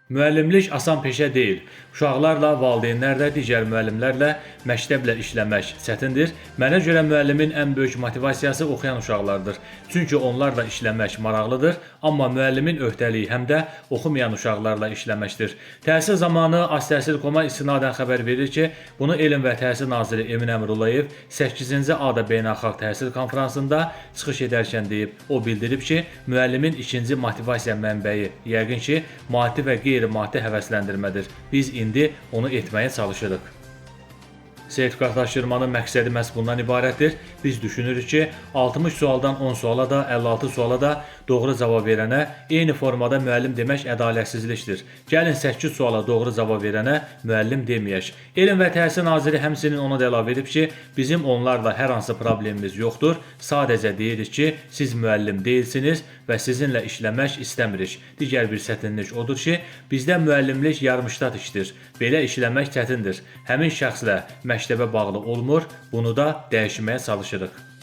Müəllimlik asan peşə deyil. Uşaqlarla, valideynlərlə, digər müəllimlərlə, məktəblə işləmək çətindir. Mənə görə müəllimin ən böyük motivasiyası oxuyan uşaqlardır. Çünki onlarla işləmək maraqlıdır, amma müəllimin öhdəliyi həm də oxumayan uşaqlarla işləməkdir. Təhsil zamanı Az-Təhsil.com-a istinadən xəbər verir ki, bunu Elm və Təhsil naziri Emin Əmrullayev 8-ci ADA Beynəlxalq Təhsil konfransında çıxış edərkən deyib. O bildirib ki, müəllimin ikinci motivasiya mənbəyi yəqin ki, maddi və qeyri-maddi həvəsləndirmədir. Biz indi onu etməyə çalışırıq. Sertifikatlaşdırmanın məqsədi məhz bundan ibarətdir. Biz düşünürük ki, 60 sualdan 10 suala da, 56 suala da doğru cavab verənə eyni formada müəllim demək ədalətsizlikdir. Gəlin 8 suala doğru cavab verənə müəllim deməyək. Elm və Təhsil naziri həmçinin ona da əlavə edib ki, bizim onlarla hər hansı problemimiz yoxdur. Sadəcə deyirik ki, siz müəllim deyilsiniz və sizinlə işləmək istəmirik. Digər bir çətinlik odur ki, bizdə müəllimlik yarımştat işdir. Belə işləmək çətindir. Həmin şəxslə məktəbə bağlı olmur, bunu da dəyişməyə çalışırıq.